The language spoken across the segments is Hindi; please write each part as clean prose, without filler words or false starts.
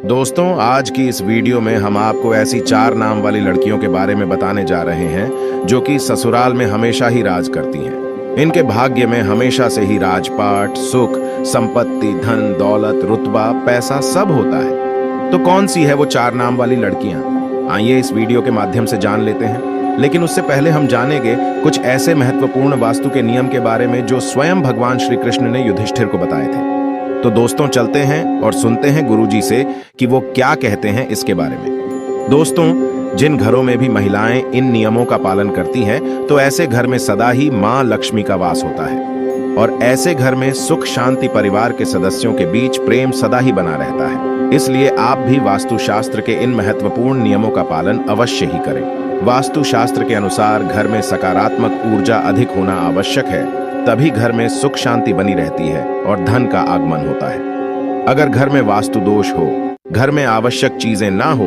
दोस्तों, आज की इस वीडियो में हम आपको ऐसी 4 नाम वाली लड़कियों के बारे में बताने जा रहे हैं जो कि ससुराल में हमेशा ही राज करती हैं। इनके भाग्य में हमेशा से ही राजपाट, सुख, संपत्ति, धन, दौलत, रुतबा, पैसा सब होता है। तो कौन सी है वो 4 नाम वाली लड़कियां? आइए इस वीडियो के माध्यम से जान लेते हैं। लेकिन उससे पहले हम जानेंगे कुछ ऐसे महत्वपूर्ण वास्तु के नियम के बारे में जो स्वयं भगवान श्री कृष्ण ने युधिष्ठिर को बताए थे। तो दोस्तों, चलते हैं और सुनते हैं गुरुजी से कि वो क्या कहते हैं इसके बारे में। दोस्तों, जिन घरों में भी महिलाएं इन नियमों का पालन करती हैं, तो ऐसे घर में सदा ही मां लक्ष्मी का वास होता है और ऐसे घर में सुख शांति, परिवार के सदस्यों के बीच प्रेम सदा ही बना रहता है। इसलिए आप भी वास्तुशास्त्र के इन महत्वपूर्ण नियमों का पालन अवश्य ही करें। वास्तुशास्त्र के अनुसार घर में सकारात्मक ऊर्जा अधिक होना आवश्यक है, तभी घर में सुख शांति बनी रहती है और धन का आगमन होता है। अगर घर में वास्तु दोष हो, घर में आवश्यक चीजें ना हो,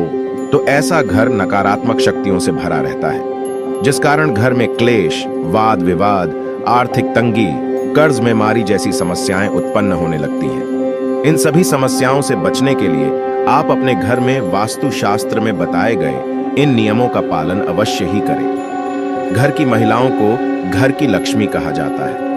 तो ऐसा घर नकारात्मक शक्तियों से भरा रहता है, जिस कारण घर में क्लेश, वाद विवाद, आर्थिक तंगी, कर्ज में मारी जैसी समस्याएं उत्पन्न होने लगती हैं। इन सभी समस्याओं से बचने के लिए आप अपने घर में वास्तुशास्त्र में बताए गए इन नियमों का पालन अवश्य ही करें। घर की महिलाओं को घर की लक्ष्मी कहा जाता है।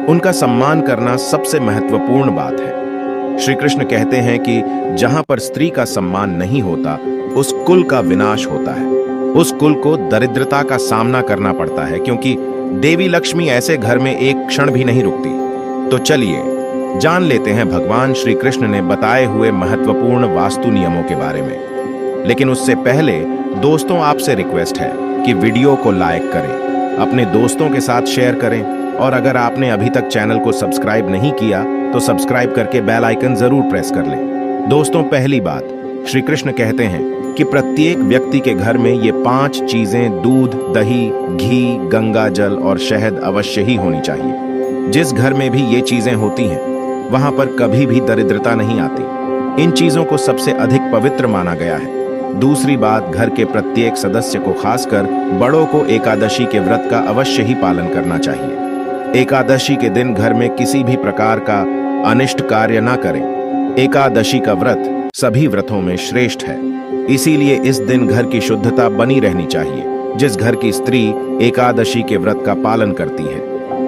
उनका सम्मान करना सबसे महत्वपूर्ण बात है। श्री कृष्ण कहते हैं कि जहां पर स्त्री का सम्मान नहीं होता, उस कुल का विनाश होता है। उस कुल को दरिद्रता का सामना करना पड़ता है, क्योंकि देवी लक्ष्मी ऐसे घर में एक क्षण भी नहीं रुकती। तो चलिए जान लेते हैं भगवान श्री कृष्ण ने बताए हुए महत्वपूर्ण वास्तु नियमों के बारे में। लेकिन उससे पहले दोस्तों, आपसे रिक्वेस्ट है कि वीडियो को लाइक करें, अपने दोस्तों के साथ शेयर करें और अगर आपने अभी तक चैनल को सब्सक्राइब नहीं किया तो सब्सक्राइब करके बेल आइकन जरूर प्रेस कर लें। दोस्तों, पहली बात, श्री कृष्ण कहते हैं कि प्रत्येक व्यक्ति के घर में ये 5 चीजें दूध, दही, घी, गंगा जल और शहद अवश्य ही होनी चाहिए। जिस घर में भी ये चीजें होती हैं, वहां पर कभी भी दरिद्रता नहीं आती। इन चीजों को सबसे अधिक पवित्र माना गया है। दूसरी बात, घर के प्रत्येक सदस्य को, खासकर बड़ों को, एकादशी के व्रत का अवश्य ही पालन करना चाहिए। एकादशी के दिन घर में किसी भी प्रकार का अनिष्ट कार्य ना करें। एकादशी का व्रत सभी व्रतों में श्रेष्ठ है, इसीलिए इस दिन घर की शुद्धता बनी रहनी चाहिए। जिस घर की स्त्री एकादशी के व्रत का पालन करती है,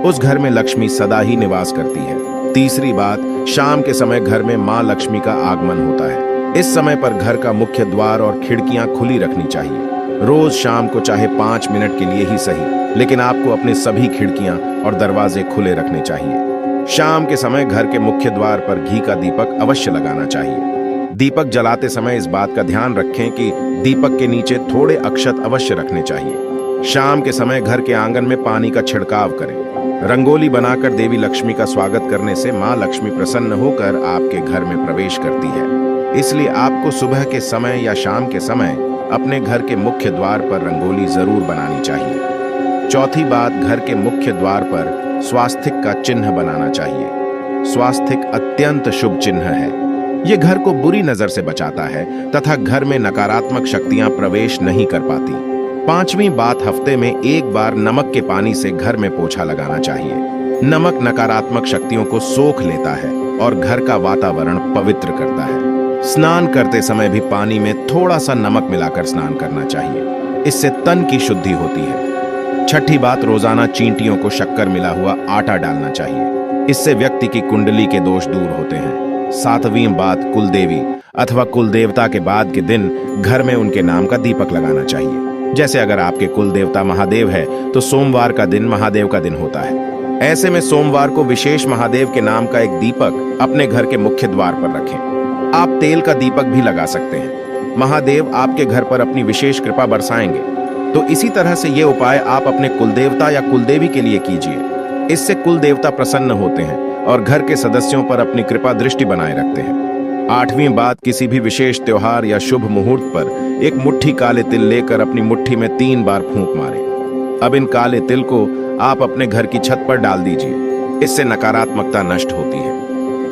उस घर में लक्ष्मी सदा ही निवास करती है। तीसरी बात, शाम के समय घर में मां लक्ष्मी का आगमन होता है। इस समय पर घर का मुख्य द्वार और खिड़कियां खुली रखनी चाहिए। रोज शाम को चाहे 5 मिनट के लिए ही सही, लेकिन आपको अपने सभी खिड़कियां और दरवाजे खुले रखने चाहिए। शाम के समय घर के मुख्य द्वार पर घी का दीपक अवश्य लगाना चाहिए। दीपक जलाते समय इस बात का ध्यान रखें कि दीपक के नीचे थोड़े अक्षत अवश्य रखने चाहिए। शाम के समय घर के आंगन में पानी का छिड़काव करें। रंगोली बनाकर देवी लक्ष्मी का स्वागत करने से मां लक्ष्मी प्रसन्न होकर आपके घर में प्रवेश करती है। इसलिए आपको सुबह के समय या शाम के समय अपने घर के मुख्य द्वार पर रंगोली जरूर बनानी चाहिए। चौथी बात, घर के मुख्य द्वार पर स्वास्तिक का चिन्ह बनाना चाहिए। स्वास्तिक अत्यंत शुभ चिन्ह है। यह घर को बुरी नजर से बचाता है तथा घर में नकारात्मक शक्तियां प्रवेश नहीं कर पाती। पांचवी बात, हफ्ते में एक बार नमक के पानी से घर में पोछा लगाना चाहिए। नमक नकारात्मक शक्तियों को सोख लेता है और घर का वातावरण पवित्र करता है। स्नान करते समय भी पानी में थोड़ा सा नमक मिलाकर स्नान करना चाहिए। इससे तन की शुद्धि होती है। छठी बात, रोजाना चींटियों को शक्कर मिला हुआ आटा डालना चाहिए। इससे व्यक्ति की कुंडली के दोष दूर होते हैं। सातवीं बात, कुलदेवी अथवा कुलदेवता के बाद के दिन घर में उनके नाम का दीपक लगाना चाहिए। जैसे अगर आपके कुलदेवता महादेव है तो सोमवार का दिन महादेव का दिन होता है। ऐसे में सोमवार को विशेष महादेव के नाम का एक दीपक अपने घर के मुख्य द्वार पर रखें। आप तेल का दीपक भी लगा सकते हैं। महादेव आपके घर पर अपनी विशेष कृपा बरसाएंगे। तो इसी तरह से ये उपाय आप अपने कुलदेवता या कुलदेवी के लिए कीजिए। इससे कुलदेवता प्रसन्न होते हैं और घर के सदस्यों पर अपनी कृपा दृष्टि बनाए रखते हैं। आठवीं बात, किसी भी विशेष त्योहार या शुभ मुहूर्त पर एक मुट्ठी काले तिल लेकर अपनी मुट्ठी में 3 बार फूंक मारें। अब इन काले तिल को आप अपने घर की छत पर डाल दीजिए। इससे नकारात्मकता नष्ट होती है।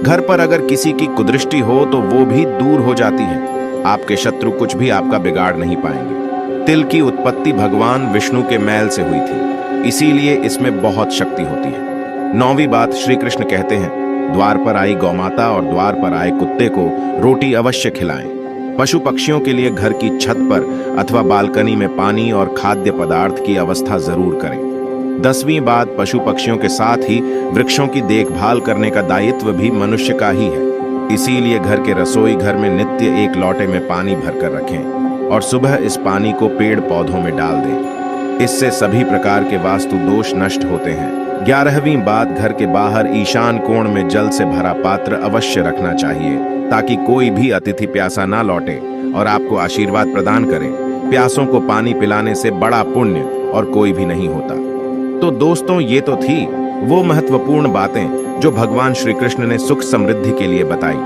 घर पर अगर किसी की कुदृष्टि हो तो वो भी दूर हो जाती है। आपके शत्रु कुछ भी आपका बिगाड़ नहीं पाएंगे। तिल की उत्पत्ति भगवान विष्णु के मैल से हुई थी, इसीलिए इसमें बहुत शक्ति होती है। 9वीं बात, श्री कृष्ण कहते हैं द्वार पर आई गौमाता और द्वार पर आए कुत्ते को रोटी अवश्य खिलाएं। पशु पक्षियों के लिए घर की छत पर अथवा बालकनी में पानी और खाद्य पदार्थ की व्यवस्था जरूर करें। 10वीं बात, पशु पक्षियों के साथ ही वृक्षों की देखभाल करने का दायित्व भी मनुष्य का ही है। इसीलिए घर के रसोई घर में नित्य एक लोटे में पानी भरकर रखें और सुबह इस पानी को पेड़ पौधों में डाल दें। इससे सभी प्रकार के वास्तु दोष नष्ट होते हैं। 11वीं बात, घर के बाहर ईशान कोण में जल से भरा पात्र अवश्य रखना चाहिए ताकि कोई भी अतिथि प्यासा ना लौटे और आपको आशीर्वाद प्रदान करे। प्यासों को पानी पिलाने से बड़ा पुण्य और कोई भी नहीं होता। तो दोस्तों, ये तो थी वो महत्वपूर्ण बातें जो भगवान श्री कृष्ण ने सुख समृद्धि के लिए बताई।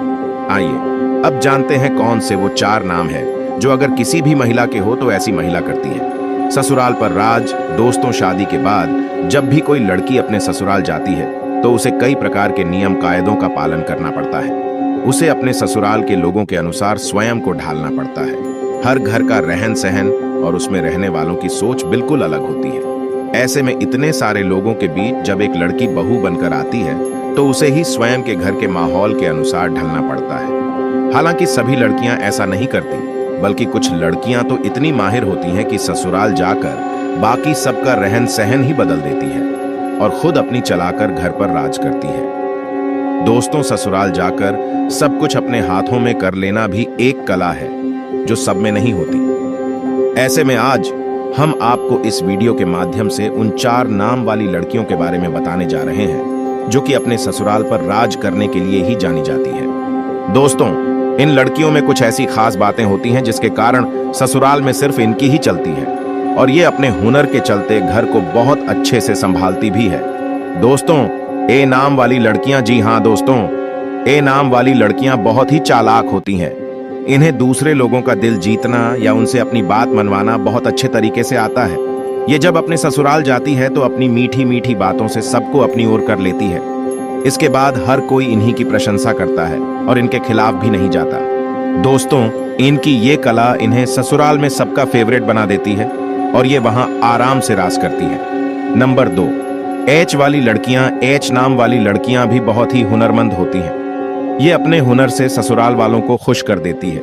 आइए अब जानते हैं कौन से वो 4 नाम है जो अगर किसी भी महिला के हो तो ऐसी महिला करती है। ससुराल पर राज। दोस्तों, शादी के बाद जब भी कोई लड़की अपने ससुराल जाती है तो उसे कई प्रकार के नियम कायदों का पालन करना पड़ता है। उसे अपने ससुराल के लोगों के अनुसार स्वयं को ढालना पड़ता है। हर घर का रहन सहन और उसमें रहने वालों की सोच बिल्कुल अलग होती है। ऐसे में इतने सारे लोगों के बीच जब एक लड़की बहू बनकर आती है तो उसे ही स्वयं के घर के माहौल के अनुसार ढलना पड़ता है। हालांकि सभी लड़कियां ऐसा नहीं करती, बल्कि कुछ लड़कियां तो इतनी माहिर होती हैं कि ससुराल जाकर बाकी सबका रहन सहन ही बदल देती है और खुद अपनी चलाकर घर पर राज करती है। दोस्तों, ससुराल जाकर सब कुछ अपने हाथों में कर लेना भी एक कला है जो सब में नहीं होती। ऐसे में आज हम आपको इस वीडियो के माध्यम से उन 4 नाम वाली लड़कियों के बारे में बताने जा रहे हैं जो कि अपने ससुराल पर राज करने के लिए ही जानी जाती है। दोस्तों, इन लड़कियों में कुछ ऐसी खास बातें होती हैं जिसके कारण ससुराल में सिर्फ इनकी ही चलती है और ये अपने हुनर के चलते घर को बहुत अच्छे से संभालती भी है। दोस्तों, ए नाम वाली लड़कियां, जी हाँ दोस्तों, ए नाम वाली लड़कियां बहुत ही चालाक होती हैं। इन्हें दूसरे लोगों का दिल जीतना या उनसे अपनी बात मनवाना बहुत अच्छे तरीके से आता है। ये जब अपने ससुराल जाती है तो अपनी मीठी मीठी बातों से सबको अपनी ओर कर लेती है। इसके बाद हर कोई इन्हीं की प्रशंसा करता है और इनके खिलाफ भी नहीं जाता। दोस्तों, इनकी ये कला इन्हें ससुराल में सबका फेवरेट बना देती है और ये वहां आराम से राज करती है। नंबर 2, एच वाली लड़कियां। एच नाम वाली लड़कियां भी बहुत ही हुनरमंद होती हैं। ये अपने हुनर से ससुराल वालों को खुश कर देती है।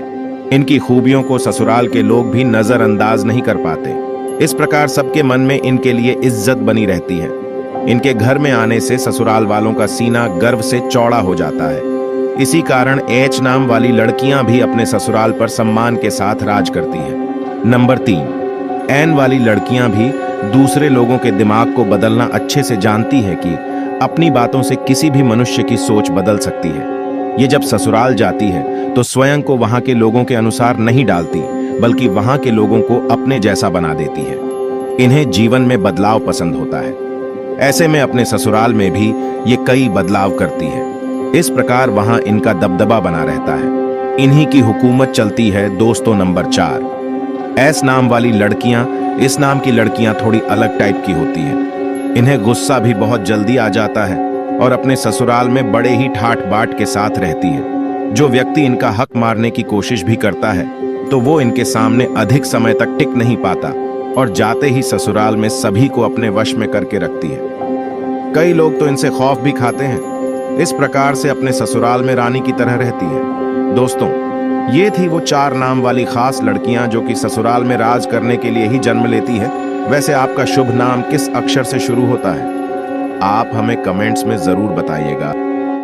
इनकी खूबियों को ससुराल के लोग भी नजरअंदाज नहीं कर पाते। इस प्रकार सबके मन में इनके लिए इज्जत बनी रहती है। इनके घर में आने से ससुराल वालों का सीना गर्व से चौड़ा हो जाता है। इसी कारण एच नाम वाली लड़कियां भी अपने ससुराल पर सम्मान के साथ राज करती हैं। नंबर 3, एन वाली लड़कियां भी दूसरे लोगों के दिमाग को बदलना अच्छे से जानती है कि अपनी बातों से किसी भी मनुष्य की सोच बदल सकती है। ये जब ससुराल जाती है तो स्वयं को वहां के लोगों के अनुसार नहीं डालती, बल्कि वहां के लोगों को अपने जैसा बना देती है। इन्हें जीवन में बदलाव पसंद होता है। ऐसे में अपने ससुराल में भी ये कई बदलाव करती है। इस प्रकार वहां इनका दबदबा बना रहता है। इन्हीं की हुकूमत चलती है। दोस्तों, नंबर 4, एस नाम वाली लड़कियां। इस नाम की लड़कियां थोड़ी अलग टाइप की होती हैं। इन्हें गुस्सा भी बहुत जल्दी आ जाता है और अपने ससुराल में बड़े ही ठाट बाट के साथ रहती है। जो व्यक्ति इनका हक मारने की कोशिश भी करता है तो वो इनके सामने अधिक समय तक टिक नहीं पाता और जाते ही ससुराल में सभी को अपने वश में करके रखती है। कई लोग तो इनसे खौफ भी खाते हैं। इस प्रकार से अपने ससुराल में रानी की तरह रहती है। दोस्तों, ये थी वो 4 नाम वाली खास लड़कियां जो कि ससुराल में राज करने के लिए ही जन्म लेती है। वैसे आपका शुभ नाम किस अक्षर से शुरू होता है? आप हमें कमेंट्स में जरूर बताइएगा।